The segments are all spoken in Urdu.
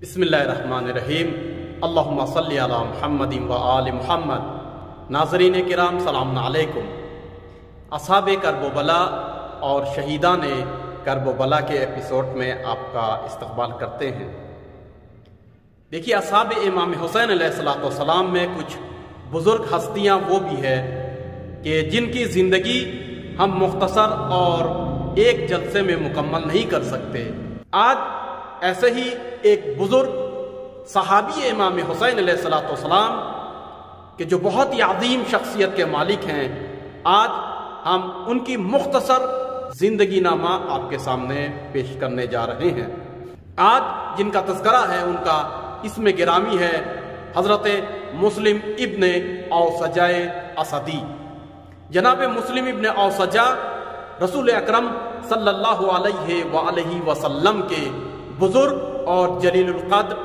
بسم اللہ الرحمن الرحیم اللہم صلی علی محمد و آل محمد۔ ناظرین کرام سلام علیکم۔ اصحاب کرب و بلا اور شہیدان کرب و بلا کے ایپیسوڈ میں آپ کا استقبال کرتے ہیں۔ دیکھیے، اصحاب امام حسین علیہ السلام میں کچھ بزرگ ہستیاں وہ بھی ہے کہ جن کی زندگی ہم مختصر اور ایک جلسے میں مکمل نہیں کر سکتے۔ آج ایسے ہی ایک بزرگ صحابی امام حسین علیہ السلام کہ جو بہت ہی عظیم شخصیت کے مالک ہیں، آج ہم ان کی مختصر زندگی نامہ آپ کے سامنے پیش کرنے جا رہے ہیں۔ آج جن کا تذکرہ ہے ان کا اسم گرامی ہے حضرت مسلم ابن اوسجہ اسدی۔ جناب مسلم ابن اوسجہ رسول اکرم صلی اللہ علیہ وآلہ وسلم کے بزرگ اور جلیل القدر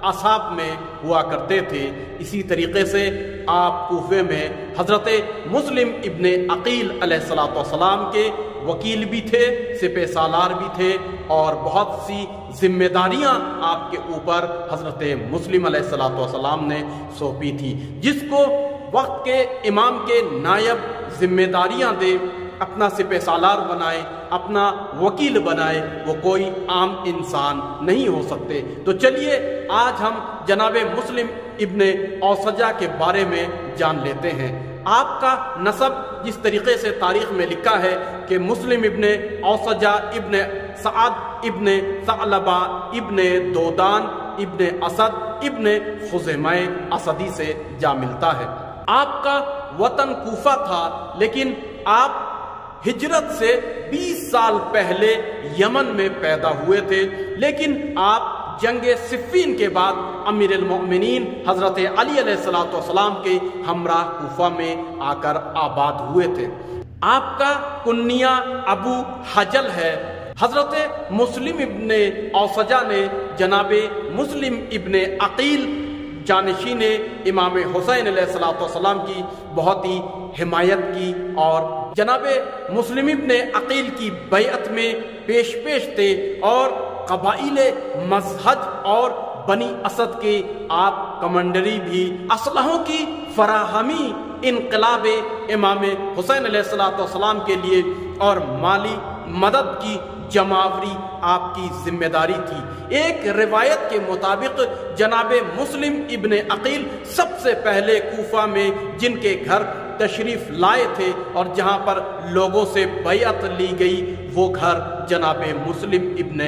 اصحاب میں ہوا کرتے تھے۔ اسی طریقے سے آپ کوفے میں حضرت مسلم ابن عقیل علیہ السلام کے وکیل بھی تھے، سپہ سالار بھی تھے، اور بہت سی ذمہ داریاں آپ کے اوپر حضرت مسلم علیہ السلام نے سونپی تھی۔ جس کو وقت کے امام کے نائب ذمہ داریاں دے، اپنا سپہ سالار بنائے، اپنا وکیل بنائے، وہ کوئی عام انسان نہیں ہو سکتے۔ تو چلیے آج ہم جناب مسلم ابن اوسجہ کے بارے میں جان لیتے ہیں۔ آپ کا نسب جس طریقے سے تاریخ میں لکھا ہے کہ مسلم ابن اوسجہ ابن سعد ابن ثعلبہ ابن دودان ابن اسد ابن خزیمہ اسدی سے جا ملتا ہے۔ آپ کا وطن کوفہ تھا، لیکن آپ ہجرت سے 20 سال پہلے یمن میں پیدا ہوئے تھے، لیکن آپ جنگ صفین کے بعد امیر المؤمنین حضرت علی علیہ السلام کے ہمراہ کوفہ میں آ کر آباد ہوئے تھے۔ آپ کا کنیہ ابو حجل ہے۔ حضرت مسلم ابن اوسجہ نے جناب مسلم ابن عقیل جانشین امام حسین علیہ السلام کی بہت ہی حمایت کی، اور جناب مسلم ابن عقیل کی بیعت میں پیش تھے، اور قبائل مزہج اور بنی اسد کے آپ کمانڈری بھی، اسلحوں کی فراہمی انقلاب امام حسین علیہ السلام کے لیے اور مالی مدد کی جمعآوری آپ کی ذمہ داری تھی۔ ایک روایت کے مطابق جناب مسلم ابن عقیل سب سے پہلے کوفہ میں جن کے گھر تشریف لائے تھے اور جہاں پر لوگوں سے بیعت لی گئی، وہ گھر جناب مسلم ابن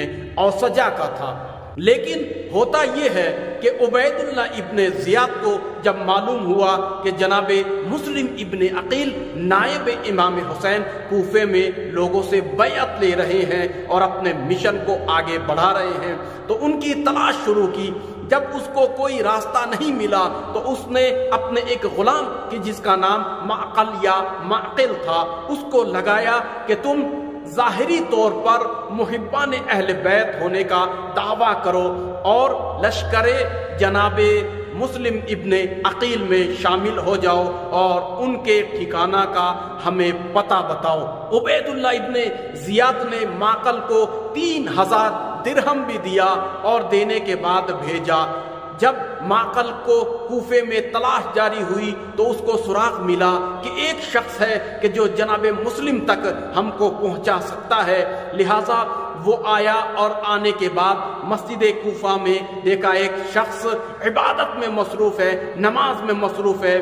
اوسجہ کا تھا۔ لیکن ہوتا یہ ہے کہ عبید اللہ ابن زیاد کو جب معلوم ہوا کہ جناب مسلم ابن عقیل نائب امام حسین کوفے میں لوگوں سے بیعت لے رہے ہیں اور اپنے مشن کو آگے بڑھا رہے ہیں، تو ان کی تلاش شروع کی۔ جب اس کو کوئی راستہ نہیں ملا تو اس نے اپنے ایک غلام کی جس کا نام معقل یا معقل تھا، اس کو لگایا کہ تم ظاہری طور پر محبان اہل بیت ہونے کا دعویٰ کرو اور لشکر جناب مسلم ابن عقیل میں شامل ہو جاؤ اور ان کے ٹھکانہ کا ہمیں پتہ بتاؤ۔ عبید اللہ ابن زیاد نے معقل کو 3000 درہم بھی دیا اور دینے کے بعد بھیجا۔ جب معقل کو کوفے میں تلاش جاری ہوئی تو اس کو سراغ ملا کہ ایک شخص ہے کہ جو جناب مسلم تک ہم کو پہنچا سکتا ہے، لہٰذا وہ آیا، اور آنے کے بعد مسجد کوفہ میں دیکھا ایک شخص عبادت میں مصروف ہے، نماز میں مصروف ہے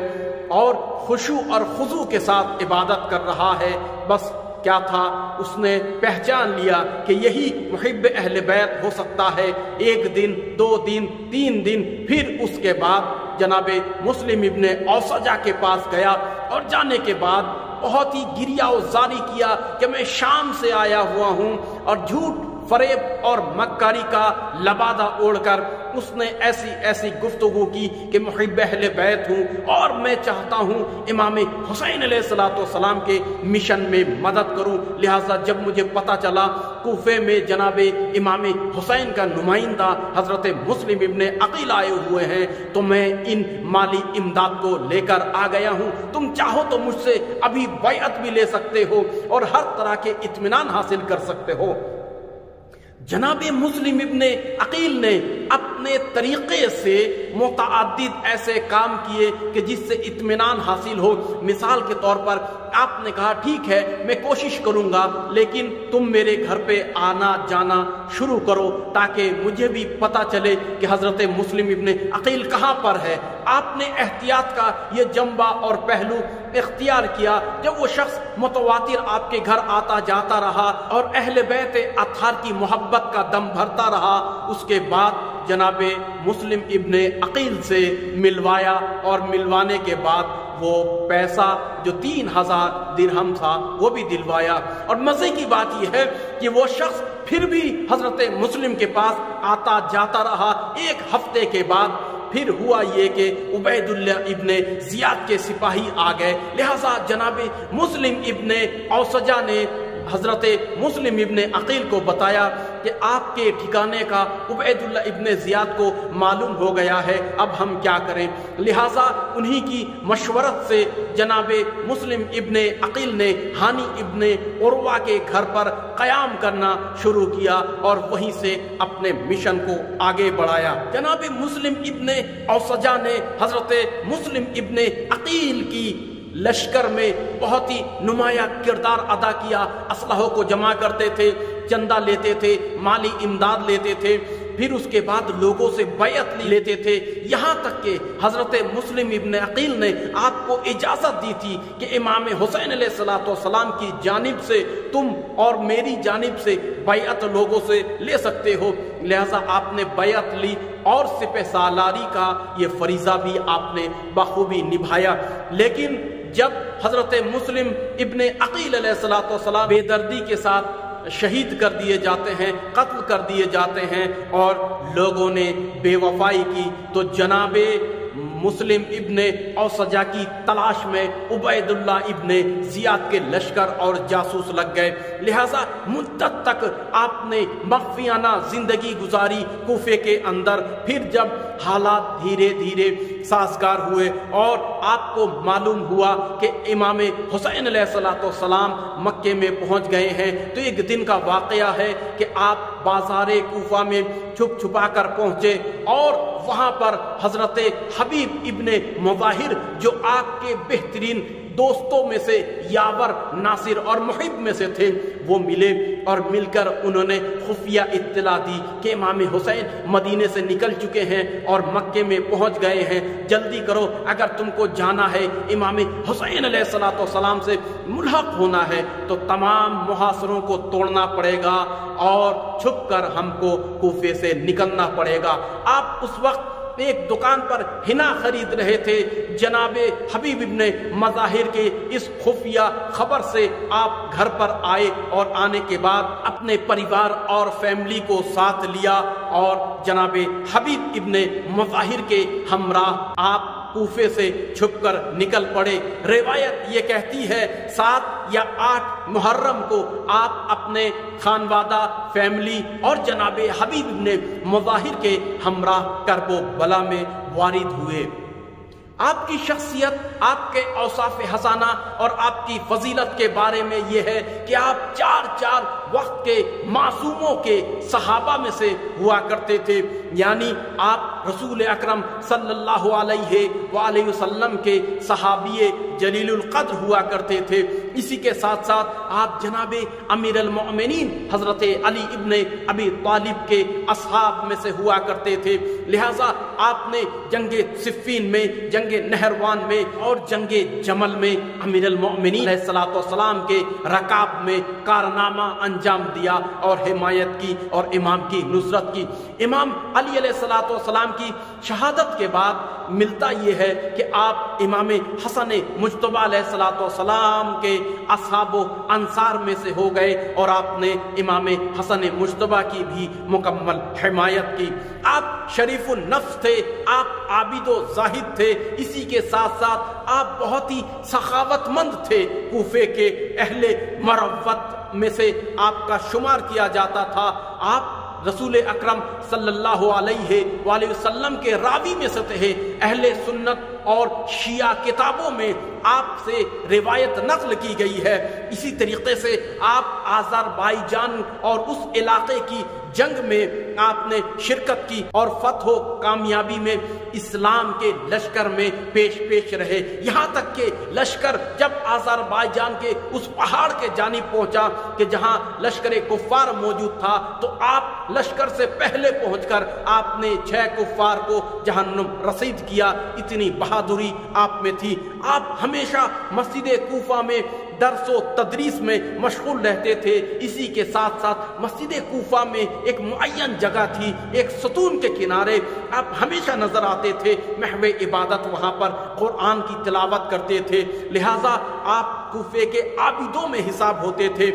اور خشوع اور خضوع کے ساتھ عبادت کر رہا ہے۔ بس کیا تھا، اس نے پہچان لیا کہ یہی محب اہل بیت ہو سکتا ہے۔ ایک دن، 2 دن، 3 دن، پھر اس کے بعد جناب مسلم ابن اوسجہ کے پاس گیا، اور جانے کے بعد بہت ہی گریہ و زاری کیا کہ میں شام سے آیا ہوا ہوں، اور جھوٹ، فریب اور مکاری کا لبادہ اوڑھ کر اس نے ایسی گفتگو کی کہ محب اہل بیت ہوں اور میں چاہتا ہوں امام حسین علیہ السلام کے مشن میں مدد کروں، لہٰذا جب مجھے پتہ چلا کوفے میں جناب امام حسین کا نمائندہ حضرت مسلم ابن عقیل آئے ہوئے ہیں، تو میں ان مالی امداد کو لے کر آ گیا ہوں، تم چاہو تو مجھ سے ابھی بیعت بھی لے سکتے ہو اور ہر طرح کے اطمینان حاصل کر سکتے ہو۔ جناب مسلم ابن عقیل نے اپنے طریقے سے متعدد ایسے کام کیے کہ جس سے اطمینان حاصل ہو۔ مثال کے طور پر آپ نے کہا ٹھیک ہے میں کوشش کروں گا، لیکن تم میرے گھر پہ آنا جانا شروع کرو تاکہ مجھے بھی پتا چلے کہ حضرت مسلم ابن عقیل کہاں پر ہے۔ آپ نے احتیاط کا یہ جنبہ اور پہلو اختیار کیا۔ جب وہ شخص متواتر آپ کے گھر آتا جاتا رہا اور اہل بیت اطہار کی محبت کا دم بھرتا رہا، اس کے بعد جناب مسلم ابن عقیل سے ملوایا، اور ملوانے کے بعد وہ پیسہ جو 3000 درہم تھا وہ بھی دلوایا۔ اور مزے کی بات یہ ہے کہ وہ شخص پھر بھی حضرت مسلم کے پاس آتا جاتا رہا۔ ایک ہفتے کے بعد پھر ہوا یہ کہ عبید اللہ ابن زیاد کے سپاہی آ گئے، لہذا جناب مسلم ابن اوسجہ نے حضرت مسلم ابن عقیل کو بتایا کہ آپ کے ٹھکانے کا عبید اللہ ابن زیاد کو معلوم ہو گیا ہے، اب ہم کیا کریں؟ لہٰذا انہی کی مشورت سے جناب مسلم ابن عقیل نے ہانی ابن عروہ کے گھر پر قیام کرنا شروع کیا اور وہیں سے اپنے مشن کو آگے بڑھایا۔ جناب مسلم ابن اوسجہ نے حضرت مسلم ابن عقیل کی لشکر میں بہت ہی نمایاں کردار ادا کیا۔ اسلحوں کو جمع کرتے تھے، چندہ لیتے تھے، مالی امداد لیتے تھے، پھر اس کے بعد لوگوں سے بیعت لیتے تھے، یہاں تک کہ حضرت مسلم ابن عقیل نے آپ کو اجازت دی تھی کہ امام حسین علیہ السلام کی جانب سے تم اور میری جانب سے بیعت لوگوں سے لے سکتے ہو۔ لہذا آپ نے بیعت لی اور سپہ سالاری کا یہ فریضہ بھی آپ نے بخوبی نبھایا۔ لیکن جب حضرت مسلم ابن عقیل علیہ السلام بے دردی کے ساتھ شہید کر دیے جاتے ہیں، قتل کر دیے جاتے ہیں اور لوگوں نے بے وفائی کی، تو جناب مسلم ابن اوسجہ کی تلاش میں عبید اللہ ابن زیاد کے لشکر اور جاسوس لگ گئے۔ لہذا مدت تک آپ نے مخفیانہ زندگی گزاری کوفے کے اندر۔ پھر جب حالات دھیرے دھیرے سازگار ہوئے اور آپ کو معلوم ہوا کہ امام حسین علیہ السلام مکے میں پہنچ گئے ہیں، تو ایک دن کا واقعہ ہے کہ آپ بازار کوفہ میں چھپ چھپا کر پہنچے اور وہاں پر حضرت حبیب ابن مظاہر جو آپ کے بہترین دوستوں میں سے یاور، ناصر اور محب میں سے تھے، وہ ملے اور مل کر انہوں نے خفیہ اطلاع دی کہ امام حسین مدینے سے نکل چکے ہیں اور مکے میں پہنچ گئے ہیں، جلدی کرو، اگر تم کو جانا ہے امام حسین علیہ السلام سے ملحق ہونا ہے تو تمام محاصروں کو توڑنا پڑے گا اور چھپ کر ہم کو کوفے سے نکلنا پڑے گا۔ آپ اس وقت ایک دکان پر ہنا خرید رہے تھے۔ جناب حبیب ابن مظاہر کے اس خفیہ خبر سے آپ گھر پر آئے اور آنے کے بعد اپنے پریوار اور فیملی کو ساتھ لیا اور جناب حبیب ابن مظاہر کے ہمراہ آپ کوفے سے چھپ کر نکل پڑے۔ روایت یہ کہتی ہے 7 یا 8 محرم کو آپ اپنے خانوادہ، فیملی اور جناب حبیب ابن مظاہر کے ہمراہ کرب و بلا میں وارد ہوئے۔ آپ کی شخصیت، آپ کے اوصاف حسنہ اور آپ کی فضیلت کے بارے میں یہ ہے کہ آپ 4 وقت کے معصوموں کے صحابہ میں سے ہوا کرتے تھے، یعنی آپ رسول اکرم صلی اللہ علیہ وآلہ وسلم کے صحابی جلیل القدر ہوا کرتے تھے۔ اسی کے ساتھ ساتھ آپ جناب امیر المؤمنین حضرت علی ابن ابی طالب کے اصحاب میں سے ہوا کرتے تھے۔ لہٰذا آپ نے جنگ صفین میں، جنگ نہروان میں اور جنگ جمل میں امیر المؤمنین علیہ السلام کے رکاب میں کارنامہ انجام دیا اور حمایت کی اور امام کی نصرت کی۔ امام علی علیہ السلام کی شہادت کے بعد ملتا یہ ہے کہ آپ امام حسن مجتبی علیہ السلام کے اصحاب و انصار میں سے ہو گئے اور آپ نے امام حسن مجتبی کی بھی مکمل حمایت کی۔ آپ شریف النفس تھے، آپ عابد و زاہد تھے، اسی کے ساتھ ساتھ آپ بہت ہی سخاوت مند تھے۔ کوفے کے اہل مروت میں سے آپ کا شمار کیا جاتا تھا۔ آپ رسول اکرم صلی اللہ علیہ وآلہ وسلم کے راوی میں سے تھے۔ اہل سنت اور شیعہ کتابوں میں آپ سے روایت نقل کی گئی ہے۔ اسی طریقے سے آپ آذربائیجان اور اس علاقے کی جنگ میں آپ نے شرکت کی اور فتح و کامیابی میں اسلام کے لشکر میں پیش رہے، یہاں تک کہ لشکر جب آذربائیجان کے اس پہاڑ کے جانب پہنچا کہ جہاں لشکر کفار موجود تھا، تو آپ لشکر سے پہلے پہنچ کر آپ نے 6 کفار کو جہنم رسید کیا۔ اتنی بہادری آپ میں تھی۔ آپ ہمیشہ مسجد کوفہ میں درس و تدریس میں مشغول رہتے تھے۔ اسی کے ساتھ ساتھ مسجد کوفہ میں ایک معین جگہ تھی، ایک ستون کے کنارے آپ ہمیشہ نظر آتے تھے، محو عبادت وہاں پر قرآن کی تلاوت کرتے تھے، لہٰذا آپ کوفے کے عابدوں میں حساب ہوتے تھے۔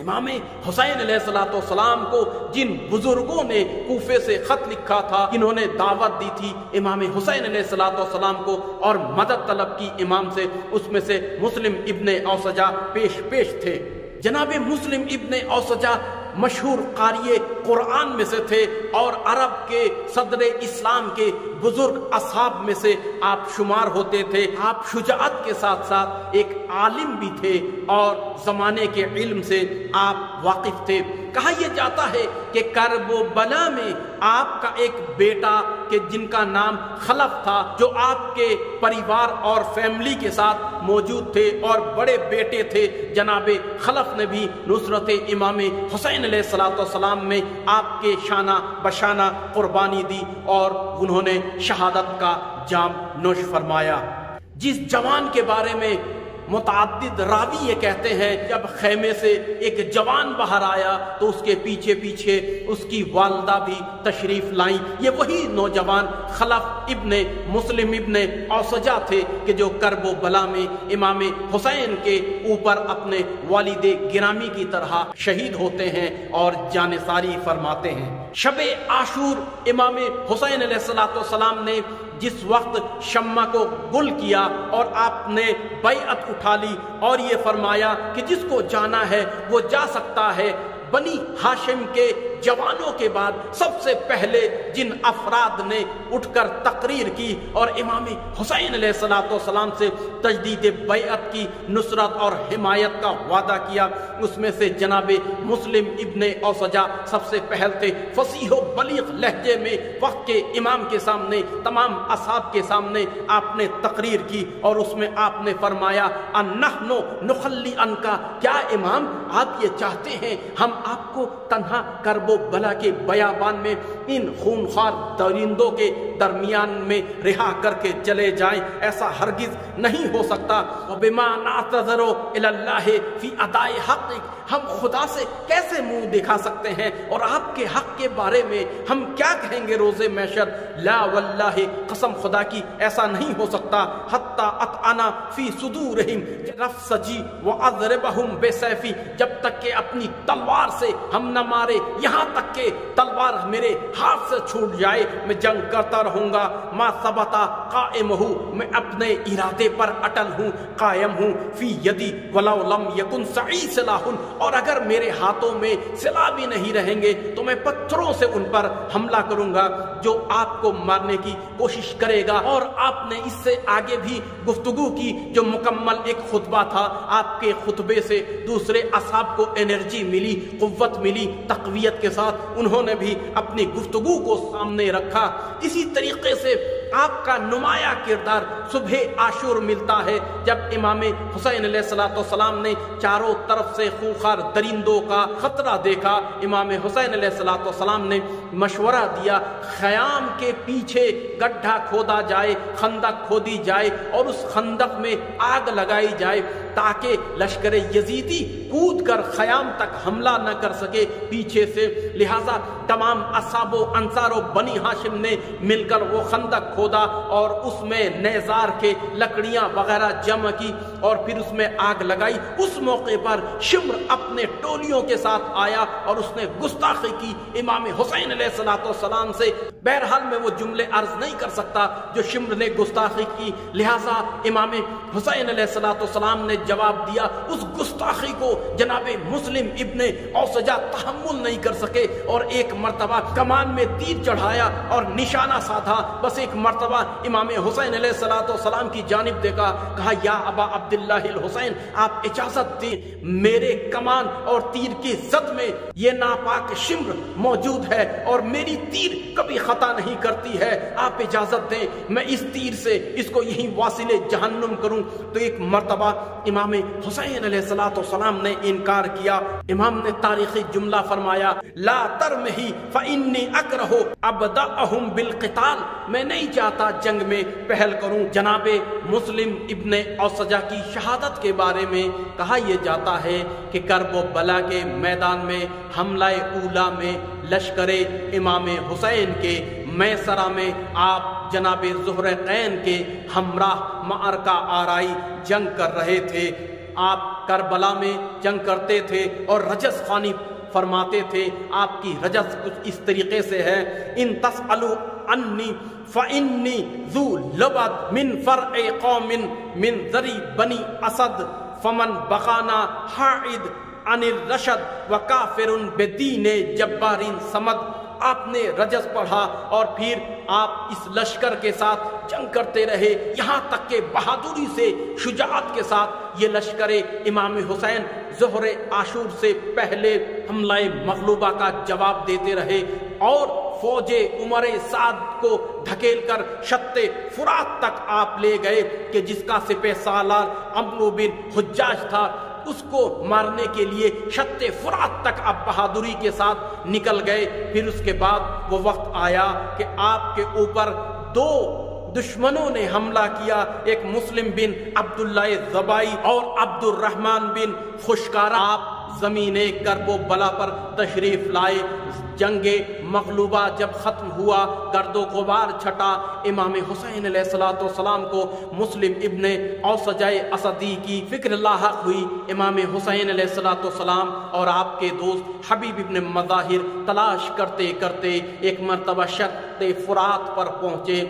امام حسین علیہ السلام کو جن بزرگوں نے کوفے سے خط لکھا تھا، جنہوں نے دعوت دی تھی امام حسین علیہ السلام کو اور مدد طلب کی امام سے، اس میں سے مسلم ابن اوسجہ پیش تھے۔ جناب مسلم ابن اوسجہ مشہور قاری قرآن میں سے تھے اور عرب کے صدر اسلام کے بزرگ اصحاب میں سے آپ شمار ہوتے تھے۔ آپ شجاعت کے ساتھ ساتھ ایک عالم بھی تھے اور زمانے کے علم سے آپ واقف تھے۔ کہا یہ جاتا ہے کہ کرب و بلا میں آپ کا ایک بیٹا کہ جن کا نام خلف تھا، جو آپ کے پریوار اور فیملی کے ساتھ موجود تھے اور بڑے بیٹے تھے، جناب خلف نے بھی نصرت امام حسین علیہ السلام میں آپ کے شانہ بشانہ قربانی دی اور انہوں نے شہادت کا جام نوش فرمایا۔ جس جوان کے بارے میں متعدد راوی یہ کہتے ہیں جب خیمے سے ایک جوان باہر آیا تو اس کے پیچھے پیچھے اس کی والدہ بھی تشریف لائیں، یہ وہی نوجوان خلف ابن مسلم ابن اوسجہ تھے کہ جو کرب و بلا میں امام حسین کے اوپر اپنے والد گرامی کی طرح شہید ہوتے ہیں اور جانثاری فرماتے ہیں۔ شب عاشور امام حسین علیہ السلام نے جس وقت شمع کو گل کیا اور آپ نے بیعت اٹھا لی اور یہ فرمایا کہ جس کو جانا ہے وہ جا سکتا ہے، بنی ہاشم کے جوانوں کے بعد سب سے پہلے جن افراد نے اٹھ کر تقریر کی اور امام حسین علیہ السلام سے تجدید بیعت کی، نصرت اور حمایت کا وعدہ کیا، اس میں سے جناب مسلم ابن اوسجہ سب سے پہل تھے۔ فصیح و بلیغ لہجے میں وقت کے امام کے سامنے، تمام اصحاب کے سامنے آپ نے تقریر کی اور اس میں آپ نے فرمایا انحن نخلی عنک، کیا امام آپ یہ چاہتے ہیں ہم آپ کو تنہا کرب و بلا کے بیابان میں ان خونخوار درندوں کے درمیان میں رہا کر کے چلے جائیں؟ ایسا ہرگز نہیں ہو سکتا۔ وبما نعتذر الی اللہ فی اداء حقک، ہم خدا سے کیسے منہ دکھا سکتے ہیں اور آپ کے حق کے بارے میں ہم کیا کہیں گے روز محشر؟ لا واللہ، قسم خدا کی ایسا نہیں ہو سکتا۔ حتی اطعنا فی صدورہم رفسجی واضربہم بسیفی، جب تک کہ اپنی تلوار سے ہم نہ مارے، یہاں تک کہ تلوار میرے ہاتھ سے چھوٹ جائے میں جنگ کرتا رہوں گا۔ ما ثبتا قائم ہوں، میں اپنے ارادے پر اٹل ہوں، قائم ہوں۔ فی یدی ولو لم یکن سعی سلاح، اور اگر میرے ہاتھوں میں سلاح بھی نہیں رہیں گے تو میں پتھروں سے ان پر حملہ کروں گا جو آپ کو مارنے کی کوشش کرے گا۔ اور آپ نے اس سے آگے بھی گفتگو کی جو مکمل ایک خطبہ تھا۔ آپ کے خطبے سے دوسرے اصحاب کو انرجی ملی، قوت ملی، تقویت کے ساتھ انہوں نے بھی اپنی گفتگو کو سامنے رکھا۔ اسی طریقے سے آپ کا نمایاں کردار صبح عاشور ملتا ہے جب امام حسین علیہ السلام نے چاروں طرف سے خونخوار درندوں کا خطرہ دیکھا۔ امام حسین علیہ السلام نے مشورہ دیا خیام کے پیچھے گڈھا کھودا جائے، خندق کھودی جائے اور اس خندق میں آگ لگائی جائے تاکہ لشکر یزیدی کود کر خیام تک حملہ نہ کر سکے پیچھے سے۔ لہٰذا تمام اصحاب و انصار و بنی ہاشم نے مل کر وہ خندق کھودا اور اس میں نیزار کے لکڑیاں وغیرہ جمع کی اور پھر اس میں آگ لگائی۔ اس موقع پر شمر اپنے ٹولیوں کے ساتھ آیا اور اس نے گستاخی کی امام حسین علیہ السلام سے۔ بہرحال میں وہ جملے عرض نہیں کر سکتا جو شمر نے گستاخی کی، لہٰذا امام حسین علیہ السلام نے جواب دیا۔ اس گستاخی کو جناب مسلم ابن اوسجہ تحمل نہیں کر سکے اور ایک مرتبہ کمان میں تیر چڑھایا اور نشانہ سادھا، بس ایک مرتبہ امام حسین علیہ السلام کی جانب دیکھا، کہا یا ابا عبداللہ الحسین، آپ اجازت دیں، میرے کمان اور تیر کی زد میں یہ ناپاک شمر موجود ہے اور میری تیر کبھی خطا نہیں کرتی ہے، آپ اجازت دیں میں اس تیر سے اس کو یہیں واصل جہنم کروں۔ تو ایک مرتبہ امام حسین علیہ السلام نے انکار کیا۔ امام نے تاریخی جملہ فرمایا، لا ترمہی فإنی اکرہ ابدأہم بالقتال، میں نہیں چاہتا جنگ میں پہل کروں۔ جناب مسلم ابن اوسجہ کی شہادت کے بارے میں کہا یہ جاتا ہے کہ کرب و بلا کے میدان میں حملہ اولا میں لشکر امام حسین کے میسرہ میں آپ جناب زہرقین کے ہمراہ معرکہ آرائی جنگ کر رہے تھے۔ آپ کربلا میں جنگ کرتے تھے اور رجس خوانی فرماتے تھے۔ آپ کی رجس کچھ اس طریقے سے ہے، ان تسألوا عنی فإنی ذو لبد من فرع قوم من ذری بنی اسد فمن بخانا حائد عن الرشد وکافر بدین جبار صمد۔ آپ نے رجس پڑھا اور پھر آپ اس لشکر کے ساتھ جنگ کرتے رہے، یہاں تک کہ بہادری سے، شجاعت کے ساتھ یہ لشکر امام حسین ظہر عاشور سے پہلے حملہ مغلوبہ کا جواب دیتے رہے اور فوج عمر سعد کو دھکیل کر شط فرات تک آپ لے گئے کہ جس کا سپہ سالار عمرو بن حجاج تھا، اس کو مارنے کے لیے شط فرات تک آپ بہادری کے ساتھ نکل گئے۔ پھر اس کے بعد وہ وقت آیا کہ آپ کے اوپر دو دشمنوں نے حملہ کیا، ایک مسلم بن عبداللہ زبائی اور عبد الرحمن بن خشکارہ۔ آپ زمین کرب و بلا پر تشریف لائے۔ جنگ مغلوبہ جب ختم ہوا، گرد و غبار چھٹا، امام حسین علیہ السلام کو مسلم ابن اوسجہ اسدی کی فکر لاحق ہوئی۔ امام حسین علیہ السلام اور آپ کے دوست حبیب ابن مظاہر تلاش کرتے کرتے ایک مرتبہ شط فرات پر پہنچے۔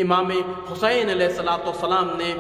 امام حسین علیہ السلام نے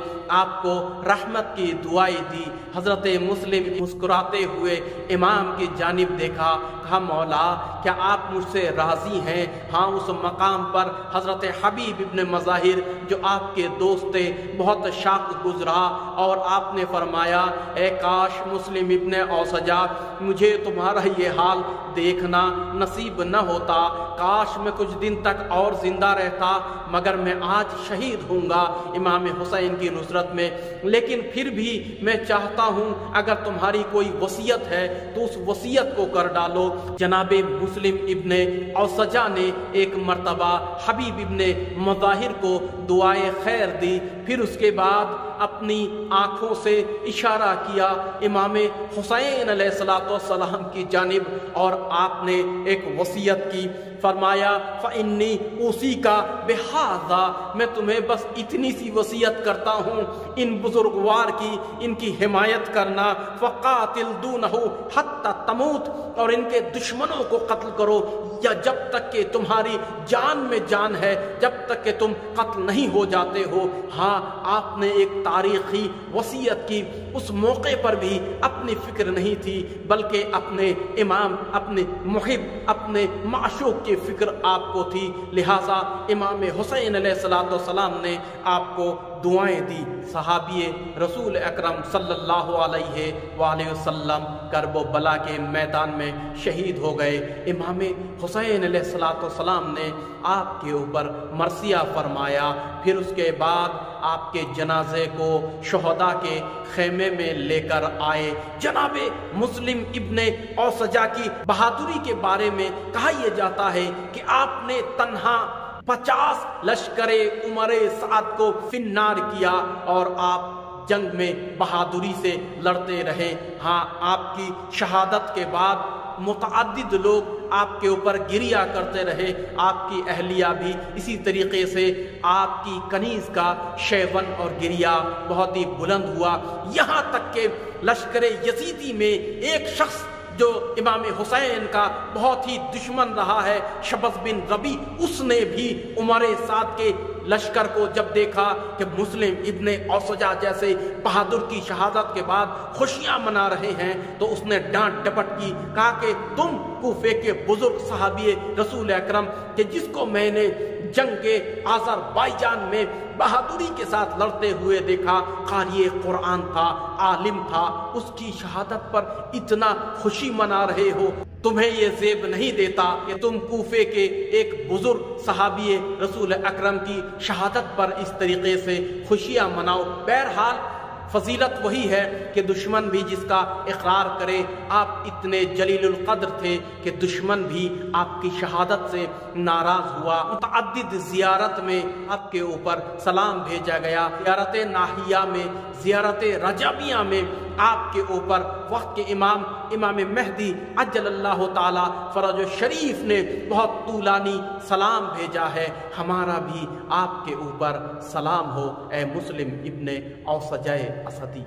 آپ کو رحمت کی دعائیں دی۔ حضرت مسلم مسکراتے ہوئے امام کی جانب دیکھا، کہا مولا کیا آپ مجھ سے راضی ہیں؟ ہاں، اس مقام پر حضرت حبیب ابن مظاہر جو آپ کے دوست تھے بہت شاق گزرا اور آپ نے فرمایا، اے کاش مسلم ابن اوسجہ مجھے تمہارا یہ حال دیکھنا نصیب نہ ہوتا، کاش میں کچھ دن تک اور زندہ رہتا، مگر میں آج شہید ہوں گا امام حسین کی نصرت میں۔ لیکن پھر بھی میں چاہتا ہوں اگر تمہاری کوئی وصیت ہے تو اس وصیت کو کر ڈالو۔ جناب مسلم ابن اوسجہ نے ایک مرتبہ حبیب ابن مظاہر کو دعائے خیر دی، پھر اس کے بعد اپنی آنکھوں سے اشارہ کیا امام حسین علیہ السلام کی جانب اور آپ نے ایک وصیت کی۔ فرمایا فإنی اوصیک بہذا، میں تمہیں بس اتنی سی وصیت کرتا ہوں، ان بزرگوار کی ان کی حمایت کرنا، فقاتل دونہ حتی تموت، اور ان کے دشمنوں کو قتل کرو یا جب تک کہ تمہاری جان میں جان ہے، جب تک کہ تم قتل نہیں ہو جاتے ہو۔ ہاں، آپ نے ایک تاریخی وصیت کی، اس موقع پر بھی اپنی فکر نہیں تھی بلکہ اپنے امام، اپنے محب، اپنے معشوق کی فکر آپ کو تھی، لہٰذا امام حسین علیہ السلام نے آپ کو دعائیں دی۔ صحابی رسول اکرم صلی اللہ علیہ وآلہ وسلم کرب و بلا کے میدان میں شہید ہو گئے۔ امام حسین علیہ السلام نے آپ کے اوپر مرثیہ فرمایا، پھر اس کے بعد آپ کے جنازے کو شہداء کے خیمے میں لے کر آئے۔ جناب مسلم ابن اوسجہ کی بہادری کے بارے میں کہا یہ جاتا ہے کہ آپ نے تنہا 50 لشکر عمر سعد کو فنار کیا اور آپ جنگ میں بہادری سے لڑتے رہے۔ ہاں، آپ کی شہادت کے بعد متعدد لوگ آپ کے اوپر گریا کرتے رہے، آپ کی اہلیہ بھی اسی طریقے سے، آپ کی کنیز کا شیون اور گریا بہت ہی بلند ہوا، یہاں تک کہ لشکر یزیدی میں ایک شخص جو امام حسین کا بہت ہی دشمن رہا ہے۔ شبس بن ربی اس نے بھی عمر سعد کے لشکر کو جب دیکھا کہ مسلم ابن اوسجا جیسے بہادر کی شہادت کے بعد خوشیاں منا رہے ہیں تو اس نے ڈانٹ ڈپٹ کی، کہا کہ تم کوفے کے بزرگ صحابی رسول اکرم کہ جس کو میں نے جنگ آذربائیجان میں بہادری کے ساتھ لڑتے ہوئے دیکھا، قاری قرآن تھا، عالم تھا، اس کی شہادت پر اتنا خوشی منا رہے ہو، تمہیں یہ زیب نہیں دیتا کہ تم کوفے کے ایک بزرگ صحابی رسول اکرم کی شہادت پر اس طریقے سے خوشیاں مناؤ۔ بہرحال فضیلت وہی ہے کہ دشمن بھی جس کا اقرار کرے۔ آپ اتنے جلیل القدر تھے کہ دشمن بھی آپ کی شہادت سے ناراض ہوا۔ متعدد زیارت میں آپ کے اوپر سلام بھیجا گیا، زیارت ناحیہ میں، زیارت رجبیہ میں آپ کے اوپر وقت کے امام مہدی عجل اللہ تعالی فرج شریف نے بہت طولانی سلام بھیجا ہے۔ ہمارا بھی آپ کے اوپر سلام ہو اے مسلم ابن اوسجہ اسدی۔